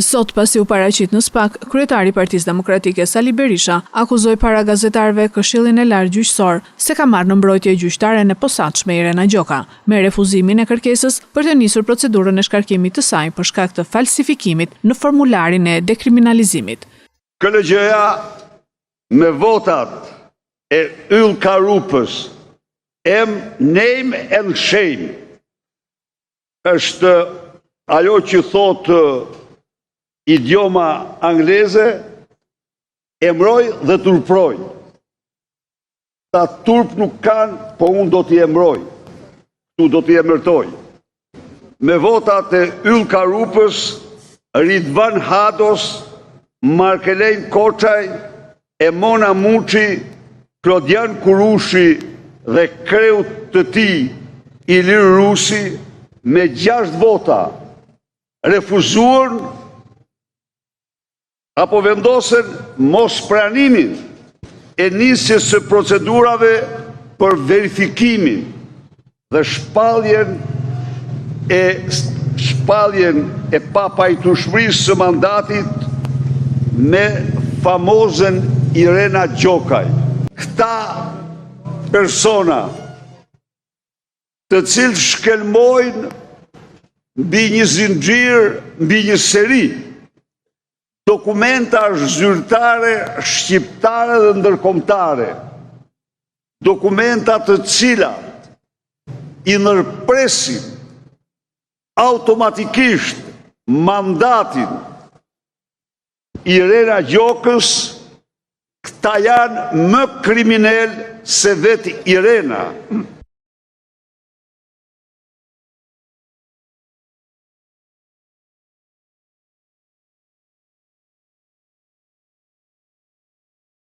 Sot, pasi u paraqit në SPAK, kryetari i Partisë Demokratike Sali Berisha akuzoi para gazetarëve Këshillin e Lartë Gjyqësor se ka marrë në mbrojtje gjyqtare në posaçme Irena Gjoka, me refuzimin e kërkesës për të nisur procedurën e shkarkimit të saj për shkak të falsifikimit në formularin e dekriminalizimit. KLG-ja me votat e Yll Karupës, name and shame, është ajo që thotë idioma angleze, emroj dhe turproj. Ta turp nuk kanë, po unë do t'i emroj, tu do t'i emërtoj. Me votat e Yll Karupës, Ridvan Hados, Markelejn Koçaj, Emona Muçi, Klodian Kurushi dhe kreut të tij Ilir Rusi, me 6 vota refuzuan apo vendosen mos pranimin e nisjes së procedurave për verifikimin dhe shpalljen e papajtueshmërisë së mandatit me famozen Irena Gjokaj. Këta persona të cilët shkelmojnë mbi një zinxhir, mbi një seri dokumenta zyrtare, shqiptare dhe ndërkombëtare, dokumenta të cilat i ndërpresin automatikisht mandatin Irena Gjokës, këta janë më kriminal se vetë Irena.